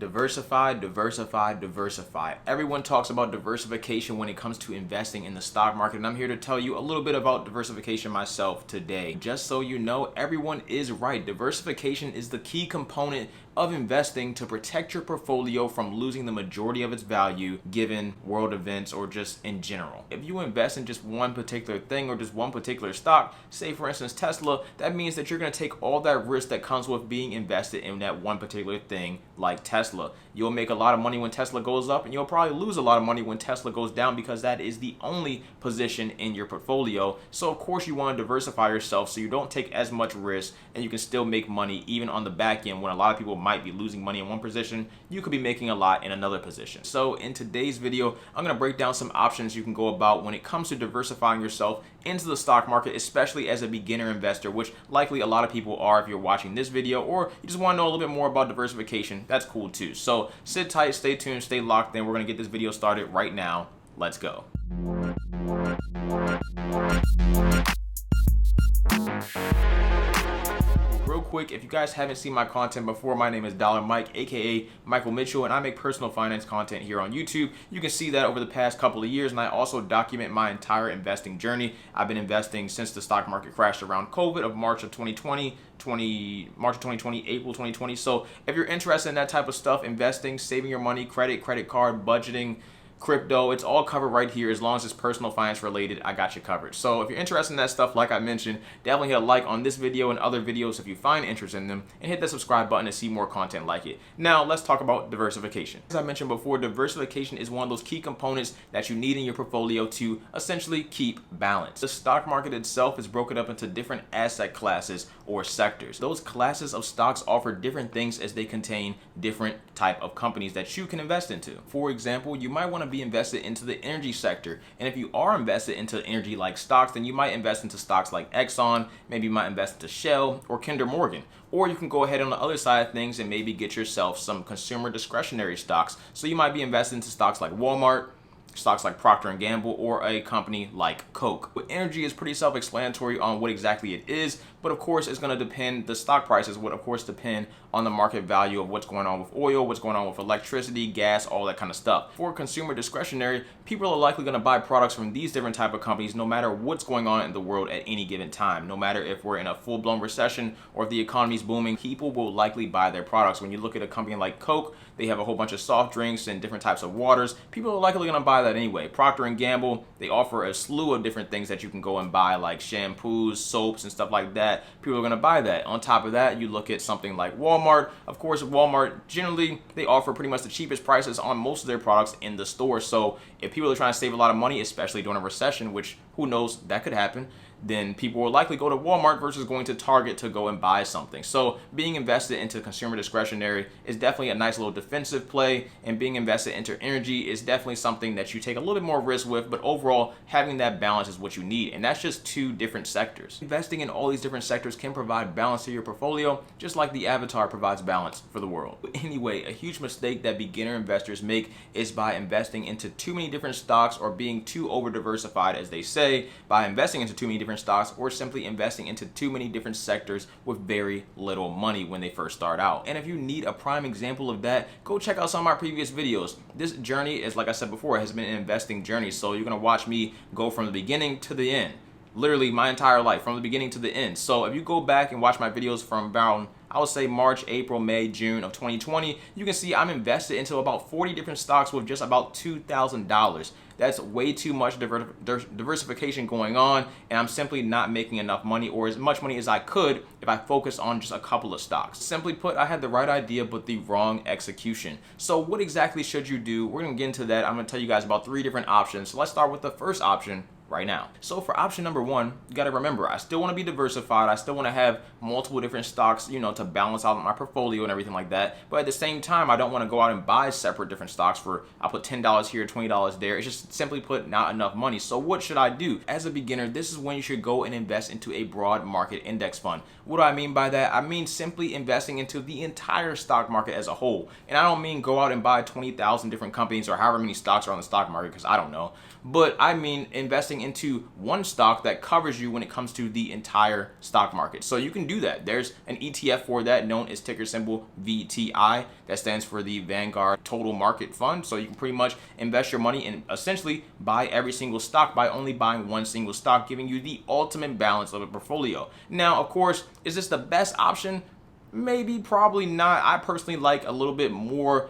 Diversify, diversify, diversify. Everyone talks about diversification when it comes to investing in the stock market, and I'm here to tell you a little bit about diversification myself today. Just so you know, everyone is right. Diversification is the key component of investing to protect your portfolio from losing the majority of its value given world events or just in general. If you invest in just one particular thing or just one particular stock, say for instance Tesla, that means that you're going to take all that risk that comes with being invested in that one particular thing like Tesla. You'll make a lot of money when Tesla goes up, and you'll probably lose a lot of money when Tesla goes down because that is the only position in your portfolio. So of course you want to diversify yourself so you don't take as much risk and you can still make money even on the back end. When a lot of people might be losing money in one position, you could be making a lot in another position. So in today's video, I'm going to break down some options you can go about when it comes to diversifying yourself into the stock market, especially as a beginner investor, which likely a lot of people are if you're watching this video, or you just want to know a little bit more about diversification. That's cool too. So sit tight, stay tuned, stay locked in. We're going to get this video started right now. Let's go. Real quick, if you guys haven't seen my content before, my name is Dollar Mike, aka Michael Mitchell, and I make personal finance content here on YouTube. You can see that over the past couple of years, and I also document my entire investing journey. I've been investing since the stock market crashed around COVID of March of 2020, April 2020. So if you're interested in that type of stuff, investing, saving your money, credit card, budgeting, crypto, it's all covered right here. As long as it's personal finance related, I got you covered. So if you're interested in that stuff, like I mentioned, definitely hit a like on this video and other videos if you find interest in them, and hit that subscribe button to see more content like it. Now let's talk about diversification. As I mentioned before, diversification is one of those key components that you need in your portfolio to essentially keep balance. The stock market itself is broken up into different asset classes or sectors. Those classes of stocks offer different things as they contain different type of companies that you can invest into. For example, you might want to be invested into the energy sector, and if you are invested into energy like stocks, then you might invest into stocks like Exxon, maybe you might invest into Shell or Kinder Morgan. Or you can go ahead on the other side of things and maybe get yourself some consumer discretionary stocks. So you might be invested into stocks like Walmart, stocks like Procter & Gamble, or a company like Coke. With energy is pretty self-explanatory on what exactly it is, but of course it's going to depend, the stock prices would of course depend on the market value of what's going on with oil, what's going on with electricity, gas, all that kind of stuff. For consumer discretionary, people are likely going to buy products from these different type of companies no matter what's going on in the world at any given time. No matter if we're in a full-blown recession or if the economy's booming, people will likely buy their products. When you look at a company like Coke, they have a whole bunch of soft drinks and different types of waters. People are likely going to buy that anyway. Procter & Gamble, they offer a slew of different things that you can go and buy, like shampoos, soaps, and stuff like that. People are going to buy that. On top of that, you look at something like Walmart. Of course, Walmart, generally, they offer pretty much the cheapest prices on most of their products in the store. So if people are trying to save a lot of money, especially during a recession, which who knows, that could happen, then people will likely go to Walmart versus going to Target to go and buy something. So being invested into consumer discretionary is definitely a nice little defensive play, and being invested into energy is definitely something that you take a little bit more risk with, but overall having that balance is what you need, and that's just two different sectors. Investing in all these different sectors can provide balance to your portfolio, just like the avatar provides balance for the world. Anyway, a huge mistake that beginner investors make is by investing into too many different stocks, or being too over diversified, as they say, by investing into too many different stocks, or simply investing into too many different sectors with very little money when they first start out. And if you need a prime example of that, go check out some of my previous videos. This journey is, like I said before, has been an investing journey, so you're going to watch me go from the beginning to the end. Literally my entire life, from the beginning to the end. So if you go back and watch my videos from about, I would say March, April, May, June of 2020, you can see I'm invested into about 40 different stocks with just about $2,000. That's way too much diversification going on, and I'm simply not making enough money, or as much money as I could, if I focus on just a couple of stocks. Simply put, I had the right idea but the wrong execution. So what exactly should you do? We're going to get into that. I'm going to tell you guys about 3 different options. So let's start with the first option right now. So for option number 1, you got to remember, I still want to be diversified. I still want to have multiple different stocks, to balance out my portfolio and everything like that. But at the same time, I don't want to go out and buy separate different stocks for, I'll put $10 here, $20 there. It's just simply put not enough money. So what should I do? As a beginner, this is when you should go and invest into a broad market index fund. What do I mean by that? I mean simply investing into the entire stock market as a whole. And I don't mean go out and buy 20,000 different companies or however many stocks are on the stock market, because I don't know. But I mean investing investing into one stock that covers you when it comes to the entire stock market. So you can do that. There's an ETF for that known as ticker symbol VTI. That stands for the Vanguard Total Market Fund. So you can pretty much invest your money and essentially buy every single stock by only buying one single stock, giving you the ultimate balance of a portfolio. Now, of course, is this the best option? Maybe, probably not. I personally like a little bit more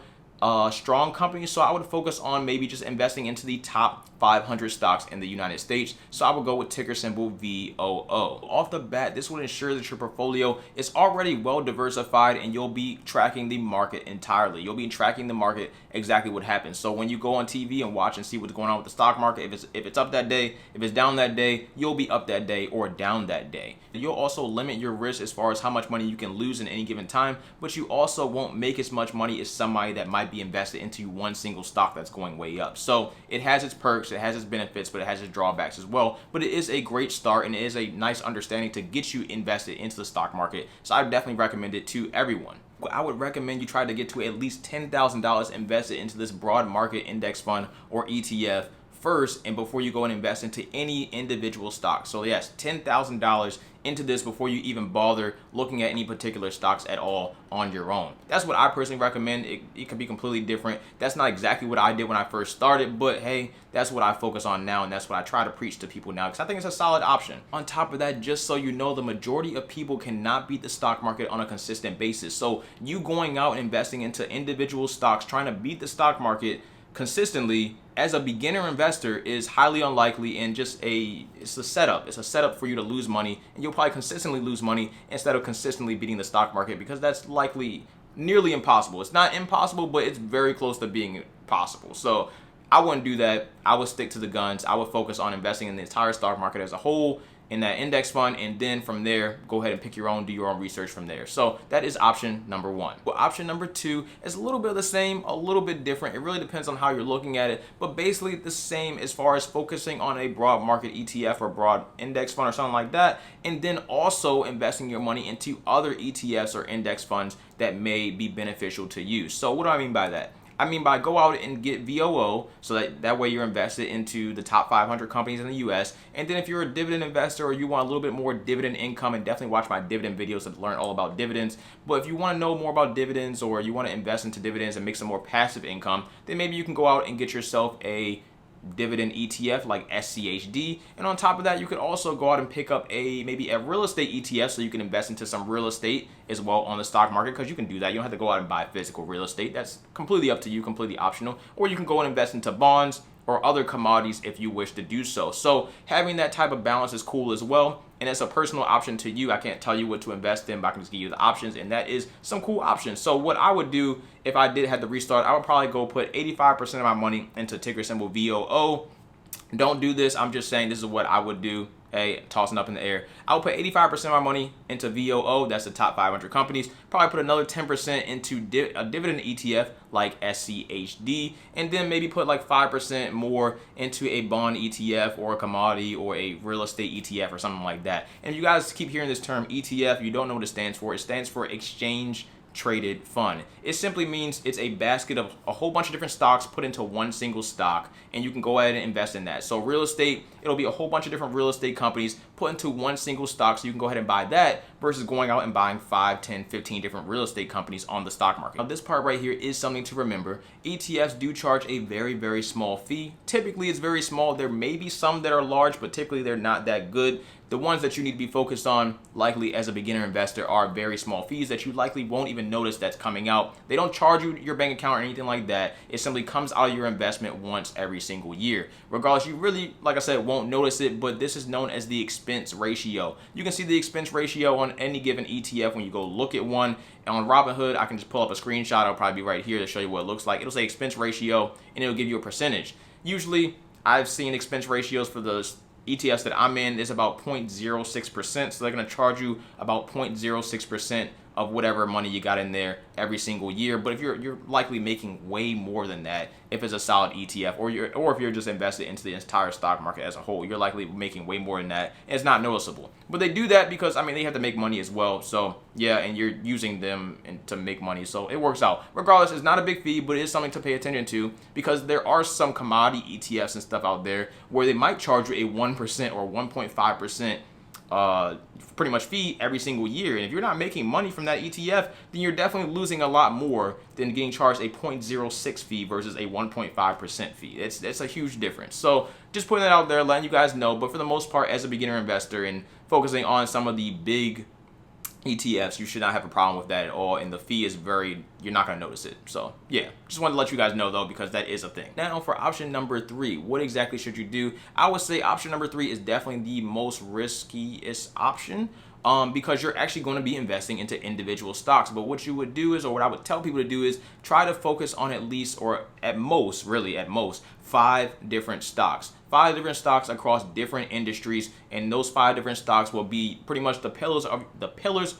strong companies, so I would focus on maybe just investing into the top 500 stocks in the United States. So I would go with ticker symbol VOO. Off the bat, this would ensure that your portfolio is already well diversified and you'll be tracking the market entirely. You'll be tracking the market exactly what happens. So when you go on TV and watch and see what's going on with the stock market, if it's up that day, if it's down that day, you'll be up that day or down that day. You'll also limit your risk as far as how much money you can lose in any given time, but you also won't make as much money as somebody that might be invested into one single stock that's going way up. So it has its perks, it has its benefits, but it has its drawbacks as well. But it is a great start and it is a nice understanding to get you invested into the stock market. So I definitely recommend it to everyone. I would recommend you try to get to at least $10,000 invested into this broad market index fund or ETF first, and before you go and invest into any individual stock. So yes, $10,000 into this before you even bother looking at any particular stocks at all on your own. That's what I personally recommend. It can be completely different. That's not exactly what I did when I first started, but hey, that's what I focus on now, and that's what I try to preach to people now, because I think it's a solid option. On top of that, just so you know, the majority of people cannot beat the stock market on a consistent basis. So you going out and investing into individual stocks, trying to beat the stock market consistently as a beginner investor is highly unlikely, and it's a setup. It's a setup for you to lose money, and you'll probably consistently lose money instead of consistently beating the stock market, because that's likely nearly impossible. It's not impossible, but it's very close to being possible. So I wouldn't do that. I would stick to the guns. I would focus on investing in the entire stock market as a whole in that index fund, and then from there, go ahead and pick your own, do your own research from there. So that is option number one. Well, option number two is a little bit of the same, a little bit different. It really depends on how you're looking at it, but basically the same as far as focusing on a broad market ETF or broad index fund or something like that, and then also investing your money into other ETFs or index funds that may be beneficial to you. So what do I mean by that? I mean by go out and get VOO, so that way you're invested into the top 500 companies in the US. And then if you're a dividend investor or you want a little bit more dividend income, and definitely watch my dividend videos to learn all about dividends. But if you want to know more about dividends, or you want to invest into dividends and make some more passive income, then maybe you can go out and get yourself a dividend ETF like SCHD. And on top of that, you could also go out and pick up maybe a real estate ETF, so you can invest into some real estate as well on the stock market, because you can do that. You don't have to go out and buy physical real estate. That's completely up to you, completely optional. Or you can go and invest into bonds or other commodities if you wish to do so. So having that type of balance is cool as well, and it's a personal option to you. I can't tell you what to invest in, but I can just give you the options, and that is some cool options. So what I would do if I did have to restart, I would probably go put 85% of my money into ticker symbol VOO. Don't do this. I'm just saying this is what I would do. Hey, tossing up in the air. I would put 85% of my money into VOO. That's the top 500 companies. Probably put another 10% into a dividend ETF like SCHD, and then maybe put like 5% more into a bond ETF or a commodity or a real estate ETF or something like that. And you guys keep hearing this term ETF, you don't know what it stands for. It stands for exchange traded fund. It simply means it's a basket of a whole bunch of different stocks put into one single stock, and you can go ahead and invest in that. So real estate, it'll be a whole bunch of different real estate companies put into one single stock, so you can go ahead and buy that versus going out and buying 5, 10, 15 different real estate companies on the stock market. Now this part right here is something to remember. ETFs do charge a very, very small fee. Typically it's very small. There may be some that are large, but typically they're not that good. The ones that you need to be focused on, likely as a beginner investor, are very small fees that you likely won't even notice that's coming out. They don't charge you your bank account or anything like that. It simply comes out of your investment once every single year. Regardless, you really, like I said, won't notice it, but this is known as the expense ratio. You can see the expense ratio on any given ETF when you go look at one. And on Robinhood, I can just pull up a screenshot. It'll probably be right here to show you what it looks like. It'll say expense ratio, and it'll give you a percentage. Usually, I've seen expense ratios for the ETFs that I'm in is about 0.06%, so they're going to charge you about 0.06% of whatever money you got in there every single year. But if you're likely making way more than that if it's a solid ETF, or if you're just invested into the entire stock market as a whole, you're likely making way more than that, and it's not noticeable. But they do that because, I mean, they have to make money as well. So yeah, and you're using them to make money, so it works out. Regardless, it's not a big fee, but it is something to pay attention to, because there are some commodity ETFs and stuff out there where they might charge you a 1% or 1.5% pretty much fee every single year. And if you're not making money from that ETF, then you're definitely losing a lot more than getting charged a 0.06 fee versus a 1.5% fee. It's a huge difference. So just putting that out there, letting you guys know. But for the most part, as a beginner investor and focusing on some of the big ETFs, you should not have a problem with that at all, and the fee is you're not going to notice it. So yeah, just wanted to let you guys know though, because that is a thing. Now for option number 3, what exactly should you do? I would say option number 3 is definitely the most riskiest option, because you're actually going to be investing into individual stocks. But what you would do is, or what I would tell people to do is, try to focus on at least, or at most, 5 different stocks. 5 different stocks across different industries, and those 5 different stocks will be pretty much the pillars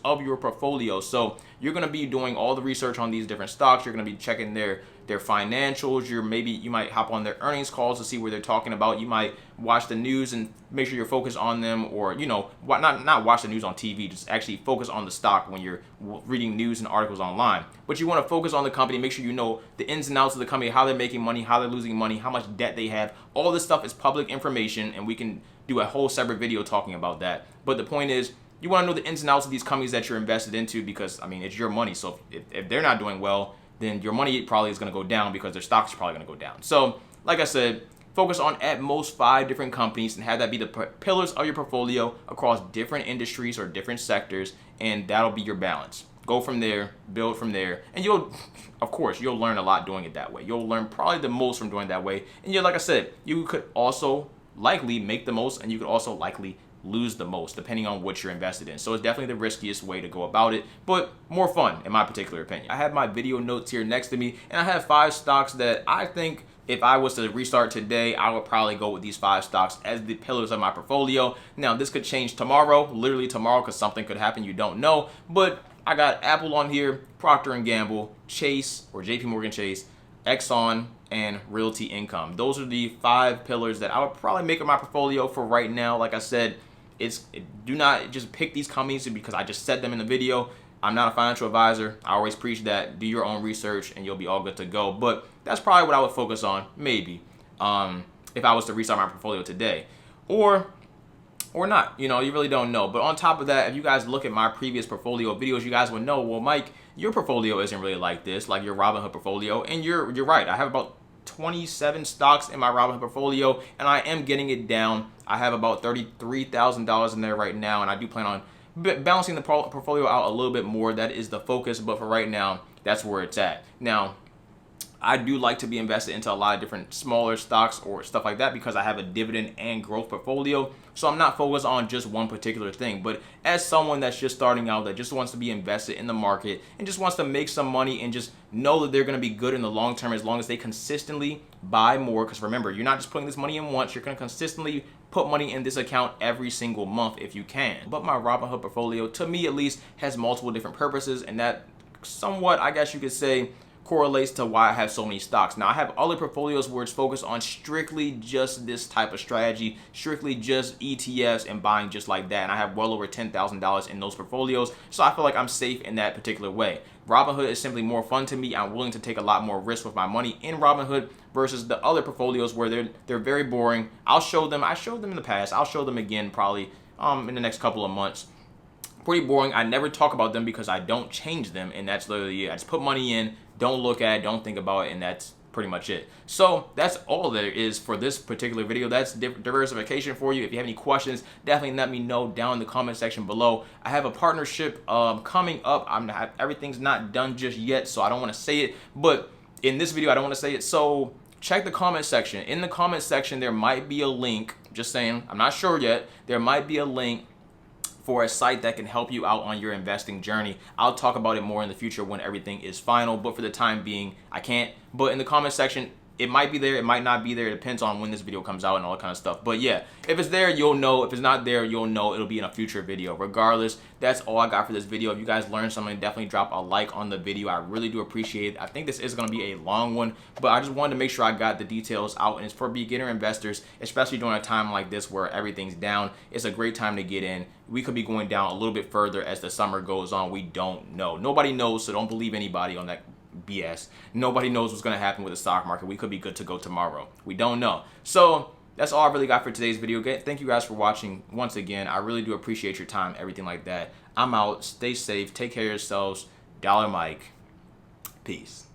of your portfolio. So you're going to be doing all the research on these different stocks. You're going to be checking their financials. You might hop on their earnings calls to see where they're talking about. You might watch the news and make sure you're focused on them, or not watch the news on TV. Just actually focus on the stock when you're reading news and articles online. But you want to focus on the company. Make sure you know the ins and outs of the company, how they're making money, how they're losing money, how much debt they have. All this stuff is public information, and we can do a whole separate video talking about that. But the point is, you want to know the ins and outs of these companies that you're invested into, because, I mean, it's your money. So if they're not doing well, then your money probably is going to go down, because their stocks are probably going to go down. So like I said, focus on at most 5 different companies, and have that be the pillars of your portfolio across different industries or different sectors, and that'll be your balance. Go from there, build from there, and you'll learn a lot doing it that way. You'll learn probably the most from doing it that way. And like I said, you could also likely make the most, and you could also likely lose the most, depending on what you're invested in. So it's definitely the riskiest way to go about it, but more fun in my particular opinion. I have my video notes here next to me, and I have 5 stocks that I think, if I was to restart today, I would probably go with these 5 stocks as the pillars of my portfolio. Now, this could change tomorrow, literally tomorrow, because something could happen you don't know. But I got Apple on here, Procter & Gamble, Chase, or JP Morgan Chase, Exxon, and Realty Income. Those are the 5 pillars that I would probably make in my portfolio for right now. Like I said, do not just pick these companies because I just said them in the video. I'm not a financial advisor. I always preach that. Do your own research and you'll be all good to go. But that's probably what I would focus on, maybe, if I was to restart my portfolio today. Or not. You really don't know. But on top of that, if you guys look at my previous portfolio videos, you guys would know, well, Mike, your portfolio isn't really like this, like your Robinhood portfolio. And you're right. I have about 27 stocks in my Robinhood portfolio, and I am getting it down. I have about $33,000 in there right now, and I do plan on balancing the portfolio out a little bit more. That is the focus, but for right now, that's where it's at. Now, I do like to be invested into a lot of different smaller stocks or stuff like that, because I have a dividend and growth portfolio. So I'm not focused on just one particular thing. But as someone that's just starting out, that just wants to be invested in the market and just wants to make some money and just know that they're going to be good in the long term, as long as they consistently buy more. Because remember, you're not just putting this money in once. You're going to consistently put money in this account every single month if you can. But my Robinhood portfolio, to me at least, has multiple different purposes, and that somewhat, I guess you could say, correlates to why I have so many stocks. Now, I have other portfolios where it's focused on strictly just this type of strategy, strictly just ETFs and buying just like that. And I have well over $10,000 in those portfolios. So I feel like I'm safe in that particular way. Robinhood is simply more fun to me. I'm willing to take a lot more risk with my money in Robinhood versus the other portfolios where they're very boring. I showed them in the past. I'll show them again probably in the next couple of months. Pretty boring. I never talk about them because I don't change them, and that's literally it. I just put money in, don't look at it, don't think about it, and that's pretty much it. So that's all there is for this particular video. That's diversification for you. If you have any questions, definitely let me know down in the comment section below. I have a partnership coming up. Everything's not done just yet, so I don't want to say it, but in this video I don't want to say it. So check the comment section. In the comment section there might be a link, just saying, I'm not sure yet. There might be a link for a site that can help you out on your investing journey. I'll talk about it more in the future when everything is final, but for the time being, I can't. But in the comment section, It might be there, it might not be there. It depends on when this video comes out and all that kind of stuff. But yeah, if it's there, you'll know. If it's not there, you'll know. It'll be in a future video. Regardless, that's all I got for this video. If you guys learned something, definitely drop a like on the video. I really do appreciate it. I think this is going to be a long one, but I just wanted to make sure I got the details out. And it's for beginner investors, especially during a time like this where everything's down. It's a great time to get in. We could be going down a little bit further as the summer goes on. We don't know. Nobody knows, so don't believe anybody on that BS. Nobody knows what's going to happen with the stock market. We could be good to go tomorrow. We don't know. So that's all I really got for today's video. Thank you guys for watching once again. I really do appreciate your time, everything like that. I'm out. Stay safe. Take care of yourselves. Dollar Mike. Peace.